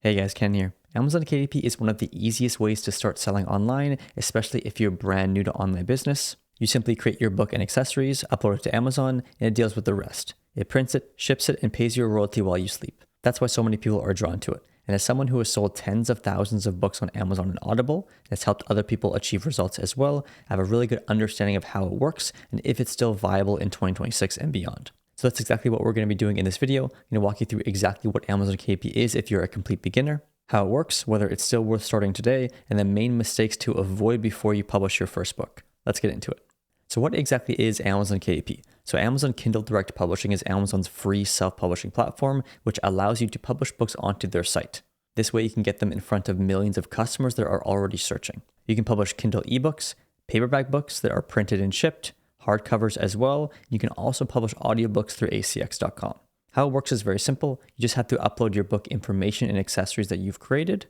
Hey guys, Ken here. Amazon KDP is one of the easiest ways to start selling online, especially if you're brand new to online business. You simply create your book and accessories, upload it to Amazon, and it deals with the rest. It prints it, ships it, and pays you a royalty while you sleep. That's why so many people are drawn to it. And as someone who has sold tens of thousands of books on Amazon and Audible, and has helped other people achieve results as well, I have a really good understanding of how it works and if it's still viable in 2026 and beyond. So that's exactly what we're going to be doing in this video. I'm going to walk you through exactly what Amazon KDP is if you're a complete beginner, how it works, whether it's still worth starting today, and the main mistakes to avoid before you publish your first book. Let's get into it. So what exactly is Amazon KDP? So Amazon Kindle Direct Publishing is Amazon's free self-publishing platform, which allows you to publish books onto their site. This way you can get them in front of millions of customers that are already searching. You can publish Kindle ebooks, paperback books that are printed and shipped, hardcovers as well. You can also publish audiobooks through acx.com. How it works is very simple. You just have to upload your book information and accessories that you've created,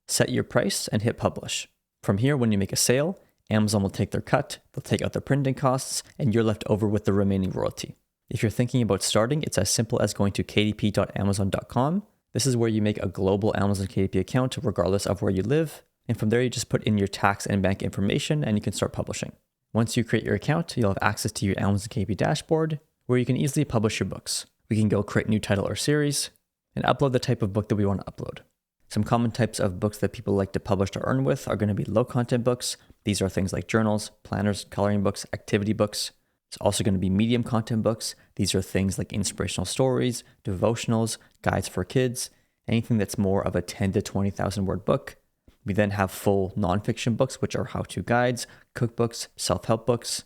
set your price, and hit publish. From here, when you make a sale, Amazon will take their cut, they'll take out their printing costs, and you're left over with the remaining royalty. If you're thinking about starting, it's as simple as going to kdp.amazon.com. This is where you make a global Amazon KDP account regardless of where you live. And from there, you just put in your tax and bank information and you can start publishing. Once you create your account, you'll have access to your Amazon KDP dashboard where you can easily publish your books. We can go create new title or series and upload the type of book that we want to upload. Some common types of books that people like to publish to earn with are going to be low content books. These are things like journals, planners, coloring books, activity books. It's also going to be medium content books. These are things like inspirational stories, devotionals, guides for kids, anything that's more of a 10 to 20,000 word book. We then have full nonfiction books, which are how-to guides, cookbooks, self-help books,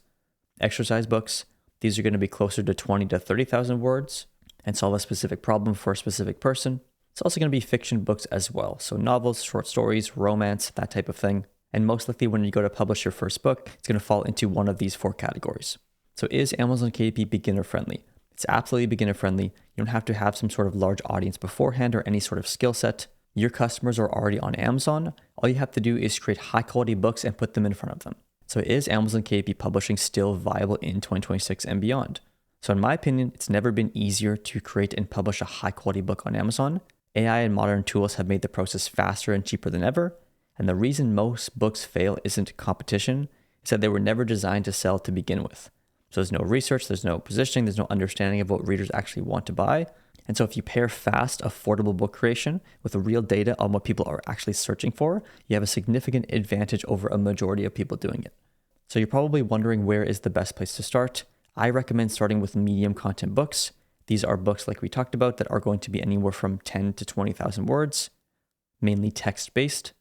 exercise books. These are going to be closer to 20 to 30,000 words and solve a specific problem for a specific person. It's also going to be fiction books as well. So novels, short stories, romance, that type of thing. And most likely when you go to publish your first book, it's going to fall into one of these four categories. So is Amazon KDP beginner friendly? It's absolutely beginner friendly. You don't have to have some sort of large audience beforehand or any sort of skill set. Your customers are already on Amazon. All you have to do is create high quality books and put them in front of them. So is Amazon KDP publishing still viable in 2026 and beyond? So in my opinion, it's never been easier to create and publish a high quality book on Amazon. AI and modern tools have made the process faster and cheaper than ever. And the reason most books fail isn't competition, it's that they were never designed to sell to begin with. So there's no research, there's no positioning, there's no understanding of what readers actually want to buy. And so if you pair fast, affordable book creation with real data on what people are actually searching for, you have a significant advantage over a majority of people doing it. So you're probably wondering where is the best place to start. I recommend starting with medium content books. These are books like we talked about that are going to be anywhere from 10 to 20,000 words, mainly text-based.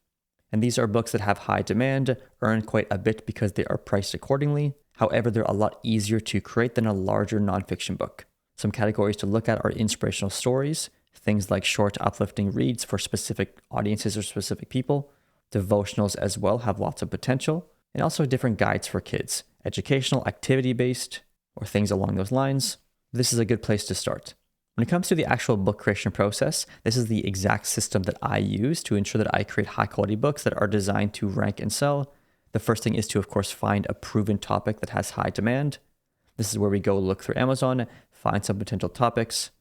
And these are books that have high demand, earn quite a bit because they are priced accordingly. However, they're a lot easier to create than a larger nonfiction book. Some categories to look at are inspirational stories, things like short, uplifting reads for specific audiences or specific people. Devotionals as well have lots of potential, and also different guides for kids, educational, activity-based, or things along those lines. This is a good place to start. When it comes to the actual book creation process, this is the exact system that I use to ensure that I create high-quality books that are designed to rank and sell. The first thing is to, of course, find a proven topic that has high demand. This is where we go look through Amazon, find some potential topics,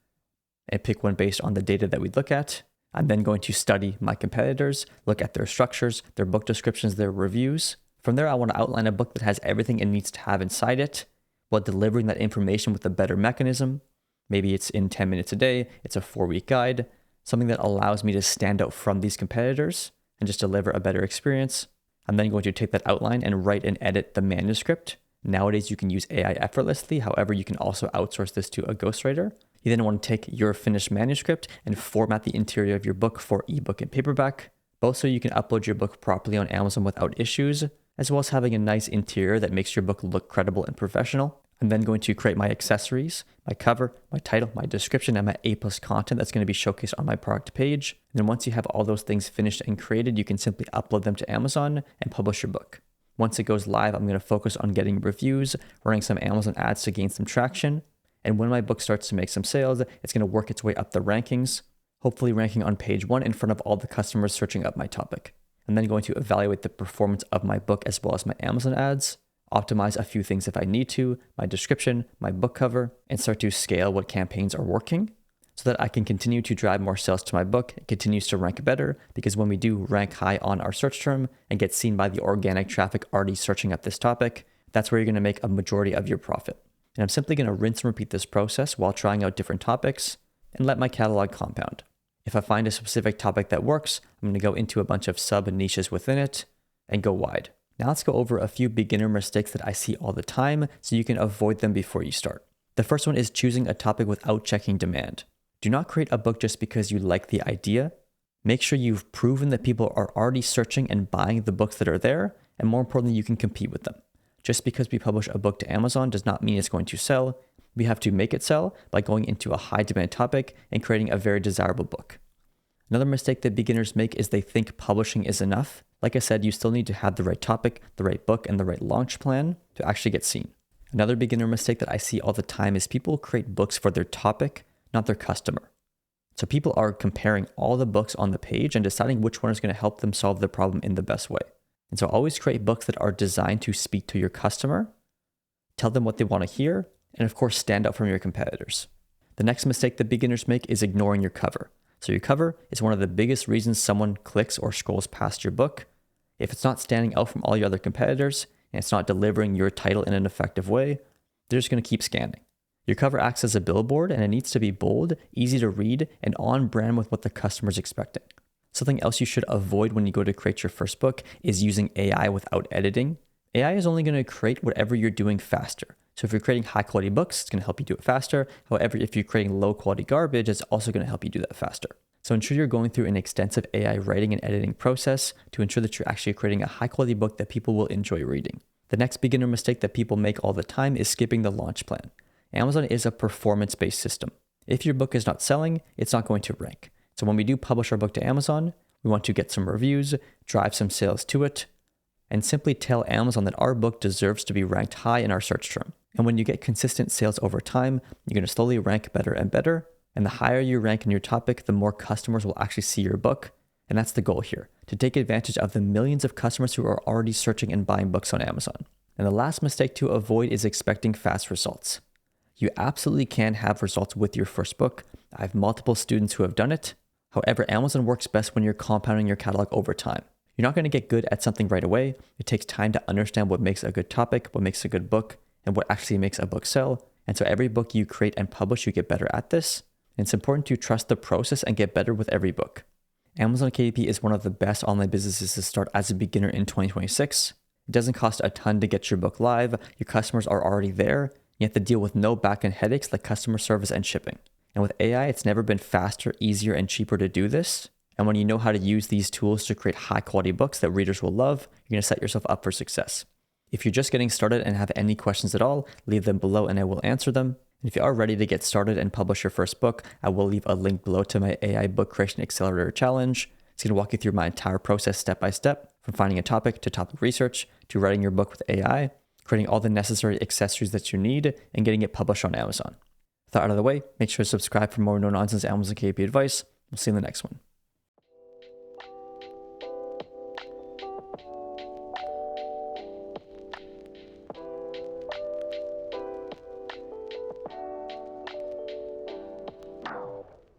and pick one based on the data that we look at. I'm then going to study my competitors, look at their structures, their book descriptions, their reviews. From there, I want to outline a book that has everything it needs to have inside it, while delivering that information with a better mechanism. Maybe it's in 10 minutes a day, it's a 4-week guide, something that allows me to stand out from these competitors and just deliver a better experience. I'm then going to take that outline and write and edit the manuscript. Nowadays, you can use AI effortlessly. However, you can also outsource this to a ghostwriter. You then want to take your finished manuscript and format the interior of your book for ebook and paperback, both so you can upload your book properly on Amazon without issues, as well as having a nice interior that makes your book look credible and professional. I'm then going to create my accessories, my cover, my title, my description, and my A+ content that's going to be showcased on my product page. And then once you have all those things finished and created, you can simply upload them to Amazon and publish your book. Once it goes live, I'm going to focus on getting reviews, running some Amazon ads to gain some traction. And when my book starts to make some sales, it's going to work its way up the rankings, hopefully ranking on page 1 in front of all the customers searching up my topic. I'm then going to evaluate the performance of my book as well as my Amazon ads, optimize a few things if I need to, my description, my book cover, and start to scale what campaigns are working. so that I can continue to drive more sales to my book. It continues to rank better because when we do rank high on our search term and get seen by the organic traffic already searching up this topic, that's where you're going to make a majority of your profit. And I'm simply going to rinse and repeat this process while trying out different topics and let my catalog compound. If I find a specific topic that works, I'm going to go into a bunch of sub niches within it and go wide. Now let's go over a few beginner mistakes that I see all the time so you can avoid them before you start. The first one is choosing a topic without checking demand. Do not create a book just because you like the idea. Make sure you've proven that people are already searching and buying the books that are there, and more importantly, you can compete with them. Just because we publish a book to Amazon does not mean it's going to sell. We have to make it sell by going into a high demand topic and creating a very desirable book. Another mistake that beginners make is they think publishing is enough. Like I said, you still need to have the right topic, the right book, and the right launch plan to actually get seen. Another beginner mistake that I see all the time is people create books for their topic, not their customer. So people are comparing all the books on the page and deciding which one is going to help them solve the problem in the best way. And so always create books that are designed to speak to your customer, tell them what they want to hear, and of course, stand out from your competitors. The next mistake that beginners make is ignoring your cover. So your cover is one of the biggest reasons someone clicks or scrolls past your book. If it's not standing out from all your other competitors and it's not delivering your title in an effective way, they're just going to keep scanning. Your cover acts as a billboard and it needs to be bold, easy to read, and on brand with what the customer's expecting. Something else you should avoid when you go to create your first book is using AI without editing. AI is only going to create whatever you're doing faster. So if you're creating high quality books, it's going to help you do it faster. However, if you're creating low quality garbage, it's also going to help you do that faster. So ensure you're going through an extensive AI writing and editing process to ensure that you're actually creating a high quality book that people will enjoy reading. The next beginner mistake that people make all the time is skipping the launch plan. Amazon is a performance-based system. If your book is not selling, it's not going to rank. So when we do publish our book to Amazon, we want to get some reviews, drive some sales to it, and simply tell Amazon that our book deserves to be ranked high in our search term. And when you get consistent sales over time, you're going to slowly rank better and better. And the higher you rank in your topic, the more customers will actually see your book. And that's the goal here, to take advantage of the millions of customers who are already searching and buying books on Amazon. And the last mistake to avoid is expecting fast results. You absolutely can have results with your first book. I have multiple students who have done it. However, Amazon works best when you're compounding your catalog over time. You're not going to get good at something right away. It takes time to understand what makes a good topic, what makes a good book, and what actually makes a book sell. And so every book you create and publish, you get better at this. And it's important to trust the process and get better with every book. Amazon KDP is one of the best online businesses to start as a beginner in 2026. It doesn't cost a ton to get your book live. Your customers are already there. You have to deal with no back-end headaches like customer service and shipping. And with AI, it's never been faster, easier, and cheaper to do this. And when you know how to use these tools to create high-quality books that readers will love, you're going to set yourself up for success. If you're just getting started and have any questions at all, leave them below and I will answer them. And if you are ready to get started and publish your first book, I will leave a link below to my AI Book Creation Accelerator Challenge. It's going to walk you through my entire process step by step, from finding a topic to topic research to writing your book with AI, creating all the necessary accessories that you need, and getting it published on Amazon. With that out of the way, make sure to subscribe for more no-nonsense Amazon KDP advice. We'll see you in the next one.